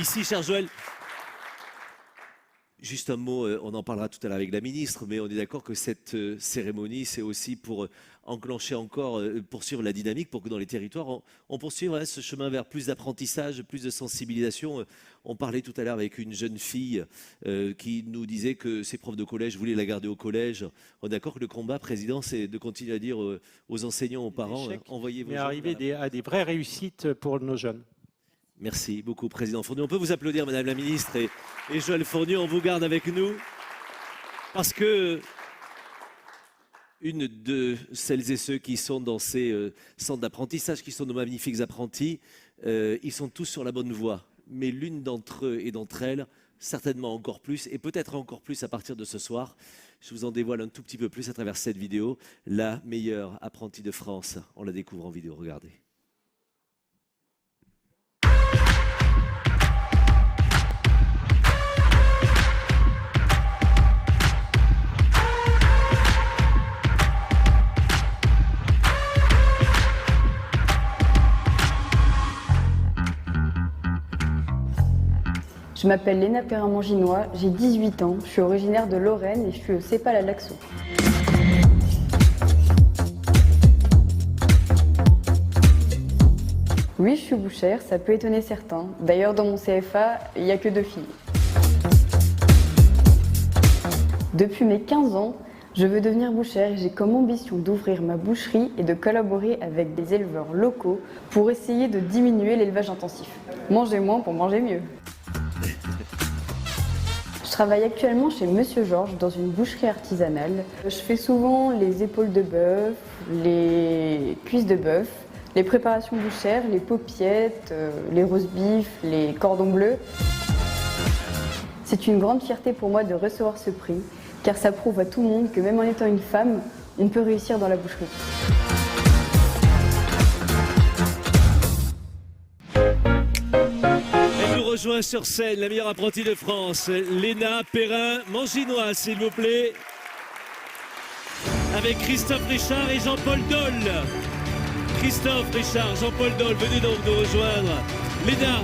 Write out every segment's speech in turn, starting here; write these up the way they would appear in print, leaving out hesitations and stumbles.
Ici, cher Joël. Juste un mot, on en parlera tout à l'heure avec la ministre, mais on est d'accord que cette cérémonie, c'est aussi pour enclencher encore, poursuivre la dynamique, pour que dans les territoires, on poursuive ce chemin vers plus d'apprentissage, plus de sensibilisation. On parlait tout à l'heure avec une jeune fille qui nous disait que ses profs de collège voulaient la garder au collège. On est d'accord que le combat, Président, c'est de continuer à dire aux enseignants, aux parents, envoyez vos mais jeunes arriver à des vraies réussites pour nos jeunes. Merci beaucoup, Président Fournier. On peut vous applaudir, Madame la Ministre, et Joël Fournier, on vous garde avec nous, parce que une de celles et ceux qui sont dans ces centres d'apprentissage, qui sont nos magnifiques apprentis, ils sont tous sur la bonne voie. Mais l'une d'entre eux et d'entre elles, certainement encore plus, et peut-être encore plus à partir de ce soir, je vous en dévoile un tout petit peu plus à travers cette vidéo, la meilleure apprentie de France. On la découvre en vidéo, regardez. Je m'appelle Léna Perrin-Manginois, j'ai 18 ans, je suis originaire de Lorraine et je suis au CEPAL à Laxo. Oui, je suis bouchère, ça peut étonner certains. D'ailleurs, dans mon CFA, il n'y a que 2 filles. Depuis mes 15 ans, je veux devenir bouchère et j'ai comme ambition d'ouvrir ma boucherie et de collaborer avec des éleveurs locaux pour essayer de diminuer l'élevage intensif. Manger moins pour manger mieux. Je travaille actuellement chez Monsieur Georges dans une boucherie artisanale. Je fais souvent les épaules de bœuf, les cuisses de bœuf, les préparations bouchères, les paupiettes, les roast beef, les cordons bleus. C'est une grande fierté pour moi de recevoir ce prix, car ça prouve à tout le monde que même en étant une femme, on peut réussir dans la boucherie. Elle nous rejoint sur scène, la meilleure apprentie de France, Léna Perrin-Manginois, s'il vous plaît, avec Christophe Richard et Jean-Paul Dole. Christophe Richard, Jean-Paul Dole, venez donc nous rejoindre. Léna.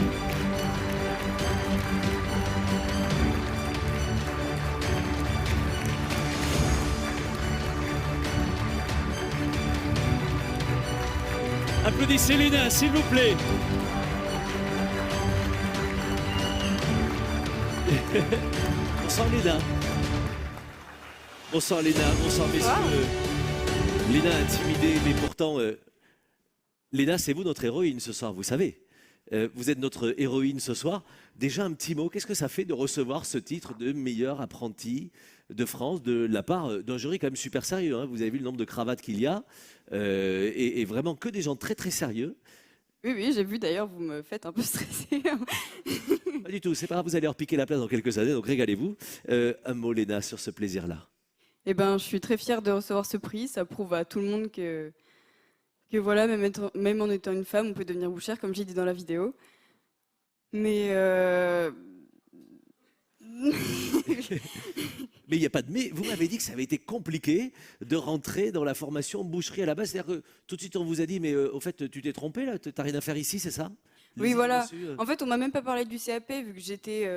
Applaudissez Léna, s'il vous plaît. Bonsoir Léna. Bonsoir Léna, bonsoir messieurs. Léna intimidée, mais pourtant, Léna, c'est vous notre héroïne ce soir, vous savez. Vous êtes notre héroïne ce soir. Déjà un petit mot, qu'est-ce que ça fait de recevoir ce titre de meilleure apprentie de France de la part d'un jury quand même super sérieux, hein. Vous avez vu le nombre de cravates qu'il y a, et vraiment que des gens très très sérieux. Oui, oui, j'ai vu d'ailleurs, vous me faites un peu stresser. Pas du tout, c'est pas grave, vous allez leur piquer la place dans quelques années, donc régalez-vous. Un mot, Léna, sur ce plaisir-là. Eh ben, je suis très fière de recevoir ce prix. Ça prouve à tout le monde que voilà, même en étant une femme, on peut devenir bouchère, comme j'ai dit dans la vidéo. Mais Mais il n'y a pas de mais. Vous m'avez dit que ça avait été compliqué de rentrer dans la formation boucherie à la base. C'est-à-dire que tout de suite, on vous a dit, mais au fait, tu t'es trompé là, t'as rien à faire ici, c'est ça? oui, voilà. En fait, on m'a même pas parlé du CAP, vu que j'étais,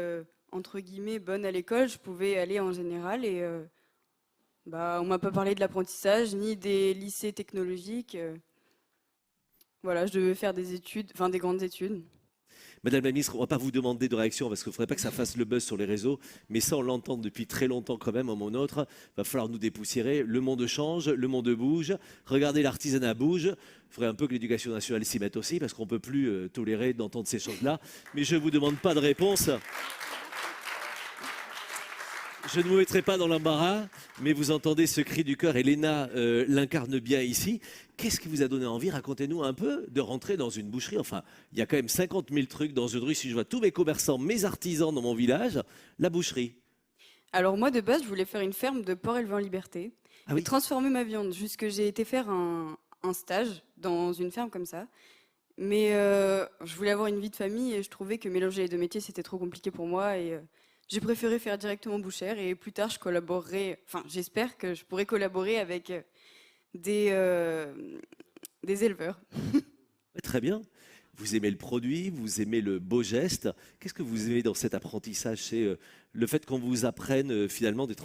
entre guillemets, bonne à l'école. Je pouvais aller en général et on m'a pas parlé de l'apprentissage, ni des lycées technologiques. Voilà, je devais faire des études, enfin des grandes études. Madame la ministre, on ne va pas vous demander de réaction parce qu'il ne faudrait pas que ça fasse le buzz sur les réseaux, mais ça on l'entend depuis très longtemps quand même, un moment ou autre. Il va falloir nous dépoussiérer. Le monde change, le monde bouge. Regardez, l'artisanat bouge. Il faudrait un peu que l'éducation nationale s'y mette aussi parce qu'on ne peut plus tolérer d'entendre ces choses-là. Mais je ne vous demande pas de réponse. Je ne vous mettrai pas dans l'embarras, mais vous entendez ce cri du cœur et Léna l'incarne bien ici. Qu'est-ce qui vous a donné envie, racontez-nous un peu, de rentrer dans une boucherie? Enfin, il y a quand même 50 000 trucs dans une rue. Si je vois tous mes commerçants, mes artisans dans mon village, la boucherie. Alors moi, de base, je voulais faire une ferme de porc élevé en liberté et transformer ma viande. Jusque j'ai été faire un stage dans une ferme comme ça. Mais je voulais avoir une vie de famille et je trouvais que mélanger les deux métiers, c'était trop compliqué pour moi. Et j'ai préféré faire directement bouchère et plus tard, je collaborerai, enfin j'espère que je pourrai collaborer avec des éleveurs. Très bien. vous aimez le produit, vous aimez le beau geste. Qu'est-ce que vous aimez dans cet apprentissage? C'est le fait qu'on vous apprenne finalement des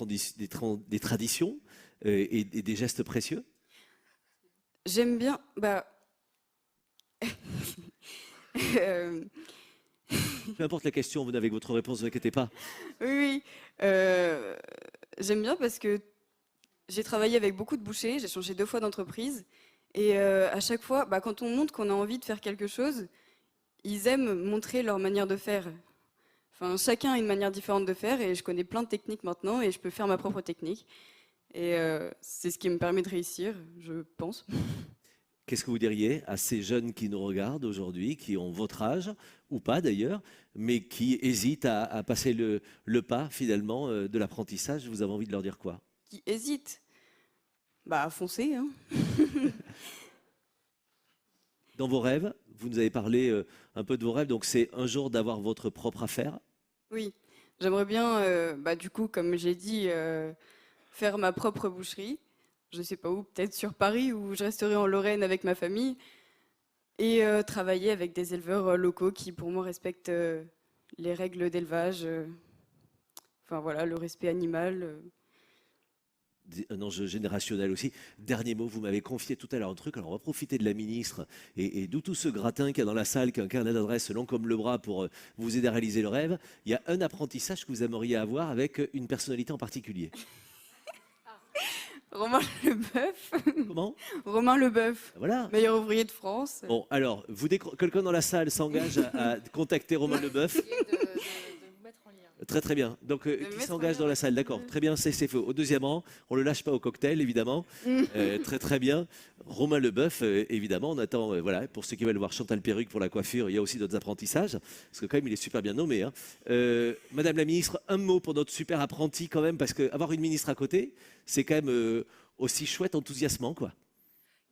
traditions et des gestes précieux? J'aime bien. Euh, Peu importe la question, vous n'avez que votre réponse, ne vous inquiétez pas. oui, oui. J'aime bien parce que j'ai travaillé avec beaucoup de bouchers, j'ai changé 2 fois d'entreprise. Et à chaque fois, quand on montre qu'on a envie de faire quelque chose, ils aiment montrer leur manière de faire. Enfin, chacun a une manière différente de faire et je connais plein de techniques maintenant et je peux faire ma propre technique. Et c'est ce qui me permet de réussir, je pense. Qu'est-ce que vous diriez à ces jeunes qui nous regardent aujourd'hui, qui ont votre âge, ou pas d'ailleurs, mais qui hésitent à passer le pas finalement de l'apprentissage? Vous avez envie de leur dire quoi? Qui hésitent? Foncez, hein. Dans vos rêves, vous nous avez parlé un peu de vos rêves, donc c'est un jour d'avoir votre propre affaire? Oui, j'aimerais bien, du coup, comme j'ai dit, faire ma propre boucherie. Je ne sais pas où, peut-être sur Paris, où je resterai en Lorraine avec ma famille, et travailler avec des éleveurs locaux qui, pour moi, respectent les règles d'élevage, enfin voilà, le respect animal. Un enjeu générationnel aussi. Dernier mot, vous m'avez confié tout à l'heure un truc, alors on va profiter de la ministre et d'où tout ce gratin qu'il y a dans la salle, qui a un carnet d'adresse long comme le bras pour vous aider à réaliser le rêve. Il y a un apprentissage que vous aimeriez avoir avec une personnalité en particulier. Romain Leboeuf. Comment? Romain Leboeuf, Voilà. meilleur ouvrier de France. Bon, alors, quelqu'un dans la salle s'engage à contacter Romain Leboeuf. Très très bien. Donc, qui s'engage dans la salle, d'accord. Très bien, c'est fait. Au deuxième rang, on ne le lâche pas au cocktail, évidemment. Très très bien. Romain Leboeuf, évidemment, on attend, voilà, pour ceux qui veulent voir Chantal Perruque pour la coiffure, il y a aussi d'autres apprentissages, parce que quand même, il est super bien nommé. Hein. Madame la ministre, un mot pour notre super apprenti quand même, parce qu'avoir une ministre à côté, c'est quand même aussi chouette, enthousiasmant, quoi.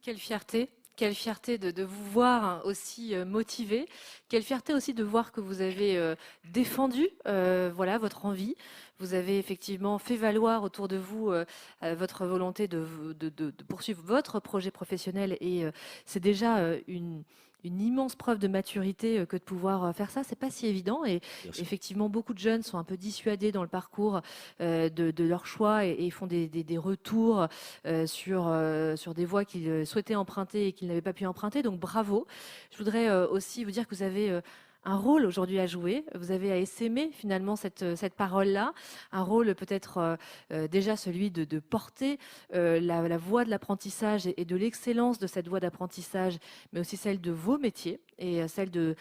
Quelle fierté! Quelle fierté de vous voir aussi motivé. Quelle fierté aussi de voir que vous avez défendu voilà, votre envie. Vous avez effectivement fait valoir autour de vous votre volonté de poursuivre votre projet professionnel. Et c'est déjà une immense preuve de maturité que de pouvoir faire ça. C'est pas si évident. Et effectivement, beaucoup de jeunes sont un peu dissuadés dans le parcours de leur choix et font des retours sur des voies qu'ils souhaitaient emprunter et qu'ils n'avaient pas pu emprunter. Donc bravo. Je voudrais aussi vous dire que vous avez un rôle aujourd'hui à jouer. Vous avez à essaimer finalement cette parole-là, un rôle peut-être déjà celui de porter la voie de l'apprentissage et de l'excellence de cette voie d'apprentissage, mais aussi celle de vos métiers et celle de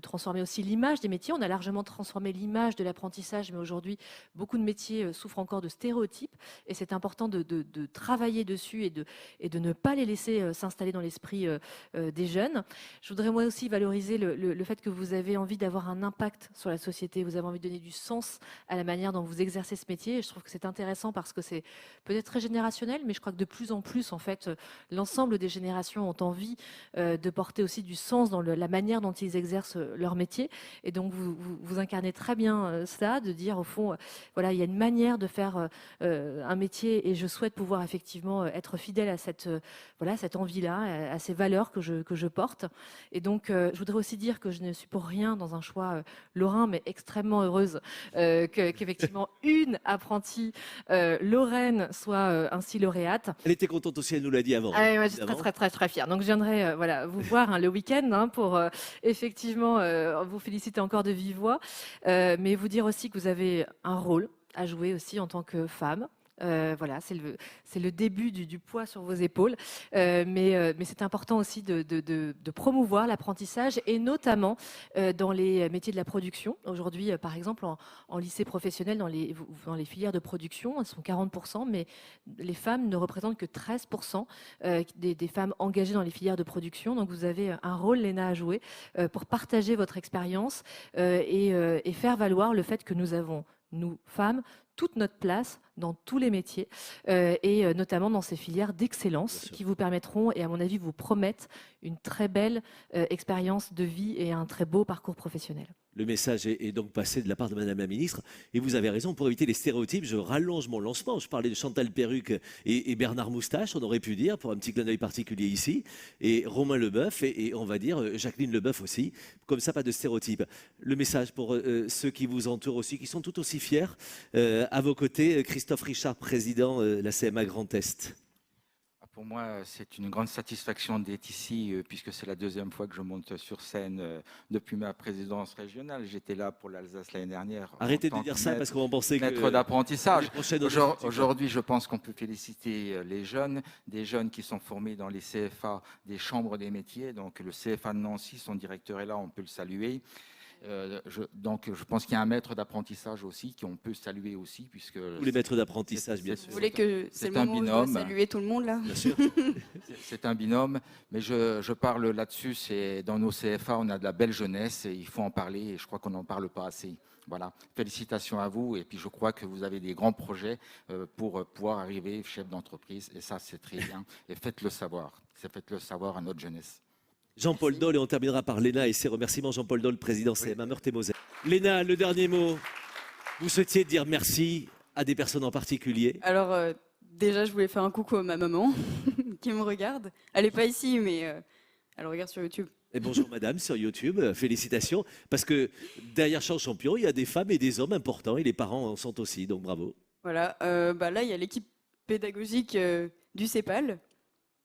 transformer aussi l'image des métiers. On a largement transformé l'image de l'apprentissage, mais aujourd'hui, beaucoup de métiers souffrent encore de stéréotypes et c'est important de travailler dessus et de ne pas les laisser s'installer dans l'esprit des jeunes. Je voudrais moi aussi valoriser le fait que vous avez envie d'avoir un impact sur la société, vous avez envie de donner du sens à la manière dont vous exercez ce métier. Et je trouve que c'est intéressant parce que c'est peut-être très générationnel, mais je crois que de plus en plus, en fait, l'ensemble des générations ont envie de porter aussi du sens dans la manière dont ils exercent leur métier. Et donc, vous incarnez très bien ça, de dire au fond, voilà, il y a une manière de faire un métier et je souhaite pouvoir effectivement être fidèle à cette envie-là, à ces valeurs que je porte. Et donc, je voudrais aussi dire que je ne suis pour rien dans un choix lorrain, mais extrêmement heureuse qu'effectivement une apprentie lorraine soit ainsi lauréate. Elle était contente aussi, elle nous l'a dit avant. Ah oui, moi, je suis très fière. Donc je viendrai vous voir le week-end pour effectivement vous féliciter encore de vive voix, mais vous dire aussi que vous avez un rôle à jouer aussi en tant que femme. Voilà, c'est le début du poids sur vos épaules, mais c'est important aussi de promouvoir l'apprentissage et notamment dans les métiers de la production. Aujourd'hui, par exemple, en lycée professionnel, dans les filières de production, elles sont 40%, mais les femmes ne représentent que 13% des femmes engagées dans les filières de production. Donc vous avez un rôle, Léna, à jouer pour partager votre expérience et faire valoir le fait que nous avons, nous, femmes, toute notre place dans tous les métiers et notamment dans ces filières d'excellence qui vous permettront et à mon avis vous promettent une très belle expérience de vie et un très beau parcours professionnel. Le message est donc passé de la part de Madame la Ministre. Et vous avez raison, pour éviter les stéréotypes, je rallonge mon lancement. Je parlais de Chantal Perruque et Bernard Moustache, on aurait pu dire, pour un petit clin d'œil particulier ici. Et Romain Leboeuf et on va dire Jacqueline Leboeuf aussi. Comme ça, pas de stéréotypes. Le message pour ceux qui vous entourent aussi, qui sont tout aussi fiers. À vos côtés, Christophe Richard, président de la CMA Grand Est. Pour moi, c'est une grande satisfaction d'être ici, puisque c'est la deuxième fois que je monte sur scène depuis ma présidence régionale. J'étais là pour l'Alsace l'année dernière. Arrêtez de dire ça parce qu'on va penser que... Maître d'apprentissage. Aujourd'hui, je pense qu'on peut féliciter les jeunes, des jeunes qui sont formés dans les CFA des chambres des métiers. Donc le CFA de Nancy, son directeur est là, on peut le saluer. Donc je pense qu'il y a un maître d'apprentissage aussi qu'on peut saluer aussi, puisque tous les maîtres d'apprentissage, bien sûr. Vous voulez que c'est le moment où je dois saluer tout le monde là? Bien sûr. C'est un binôme, mais je parle là-dessus. C'est dans nos CFA, on a de la belle jeunesse et il faut en parler. Et je crois qu'on n'en parle pas assez. Voilà. Félicitations à vous. Et puis je crois que vous avez des grands projets pour pouvoir arriver chef d'entreprise. Et ça, c'est très bien. Et faites-le savoir. Faites-le savoir à notre jeunesse. Jean-Paul Dole, et on terminera par Léna et ses remerciements. Jean-Paul Dole, président CMA Meurthe-et-Moselle. Léna, le dernier mot. Vous souhaitiez dire merci à des personnes en particulier? Alors, déjà, je voulais faire un coucou à ma maman qui me regarde. Elle n'est pas ici, mais elle regarde sur YouTube. Et bonjour madame sur YouTube, félicitations. Parce que derrière Champ Champion, il y a des femmes et des hommes importants et les parents en sont aussi, donc bravo. Voilà, là, il y a l'équipe pédagogique du CEPAL.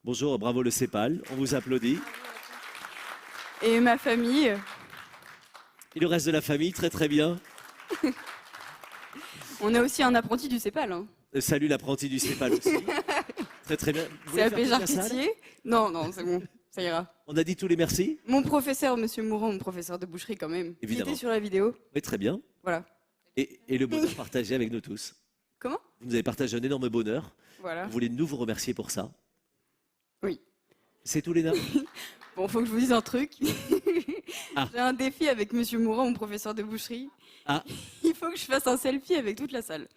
Bonjour, bravo le CEPAL, on vous applaudit. Et ma famille. Et le reste de la famille, très très bien. On a aussi un apprenti du CEPAL. Hein. Salut l'apprenti du CEPAL aussi. Très très bien. C'est à Péjar-Pitié. Non, c'est bon, ça ira. On a dit tous les merci. Mon professeur, Monsieur Mourant, mon professeur de boucherie quand même. Évidemment. Qui était sur la vidéo. Oui, très bien. Voilà. Et le bonheur partagé avec nous tous. Comment? Vous nous avez partagé un énorme bonheur. Voilà. Vous voulez nous vous remercier pour ça? Oui. C'est tout, Léna? Bon, faut que je vous dise un truc. J'ai un défi avec Monsieur Mourant, mon professeur de boucherie. Il faut que je fasse un selfie avec toute la salle.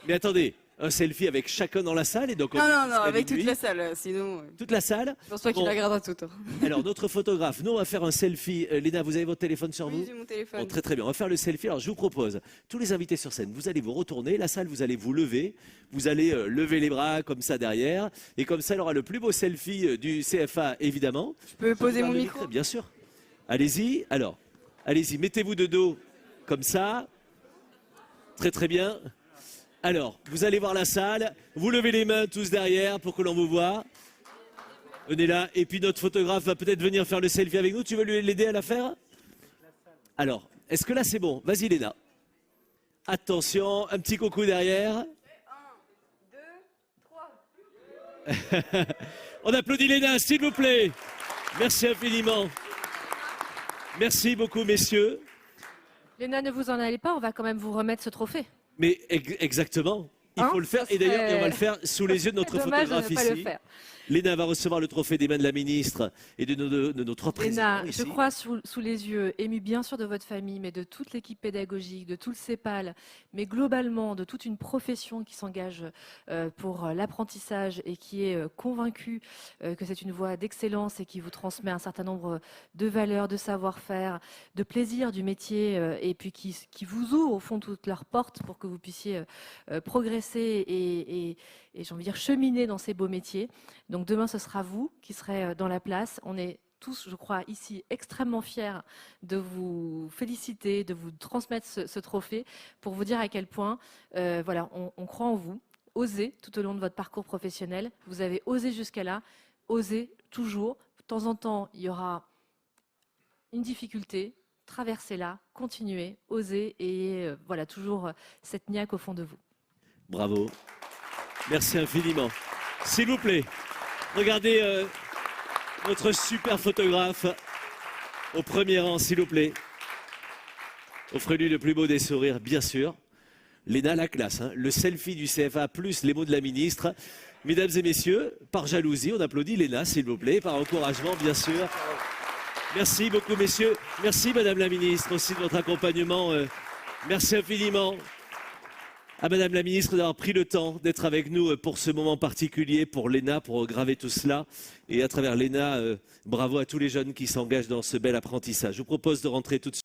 Mais attendez, un selfie avec chacun dans la salle et donc non, avec toute la salle, sinon... Toute la salle? Je pense pas qu'il la regardera toute. Alors, notre photographe, nous on va faire un selfie. Léna, vous avez votre téléphone sur vous? Oui, j'ai mon téléphone. Bon, très très bien, on va faire le selfie. Alors, je vous propose, tous les invités sur scène, vous allez vous retourner, la salle, vous allez vous lever, vous allez lever les bras comme ça derrière, et comme ça, il aura le plus beau selfie du CFA, évidemment. Je peux poser mon micro? Bien sûr. Allez-y, alors, allez-y, mettez-vous de dos, comme ça. Très très bien. Alors, vous allez voir la salle, vous levez les mains tous derrière pour que l'on vous voit. Venez là, et puis notre photographe va peut-être venir faire le selfie avec nous. Tu veux l'aider à la faire? Alors, est-ce que là c'est bon? Vas-y Léna. Attention, un petit coucou derrière. 1, 2, 3. On applaudit Léna, s'il vous plaît. Merci infiniment. Merci beaucoup, messieurs. Léna, ne vous en allez pas, on va quand même vous remettre ce trophée. Mais exactement, il faut le faire. Et d'ailleurs, on va le faire sous les yeux de notre photographe ici. Léna va recevoir le trophée des mains de la ministre et de nos trois présidents. Léna, je crois sous les yeux, ému bien sûr de votre famille, mais de toute l'équipe pédagogique, de tout le CEPAL, mais globalement de toute une profession qui s'engage pour l'apprentissage et qui est convaincue que c'est une voie d'excellence et qui vous transmet un certain nombre de valeurs, de savoir-faire, de plaisir du métier et puis qui vous ouvre au fond toutes leurs portes pour que vous puissiez progresser et j'ai envie de dire cheminer dans ces beaux métiers. Donc demain, ce sera vous qui serez dans la place. On est tous, je crois, ici extrêmement fiers de vous féliciter, de vous transmettre ce trophée pour vous dire à quel point voilà, on croit en vous. Osez tout au long de votre parcours professionnel. Vous avez osé jusqu'à là, osez toujours. De temps en temps, il y aura une difficulté. Traversez-la, continuez, osez et voilà, toujours cette niaque au fond de vous. Bravo. Merci infiniment. S'il vous plaît, regardez notre super photographe au premier rang, s'il vous plaît. Offrez-lui le plus beau des sourires, bien sûr. Léna, la classe, hein. Le selfie du CFA plus les mots de la ministre. Mesdames et messieurs, par jalousie, on applaudit Léna, s'il vous plaît, par encouragement, bien sûr. Merci beaucoup, messieurs. Merci, Madame la ministre, aussi de votre accompagnement. Merci infiniment. À Madame la Ministre d'avoir pris le temps d'être avec nous pour ce moment particulier, pour l'ENA, pour graver tout cela. Et à travers l'ENA, bravo à tous les jeunes qui s'engagent dans ce bel apprentissage. Je vous propose de rentrer tout de suite.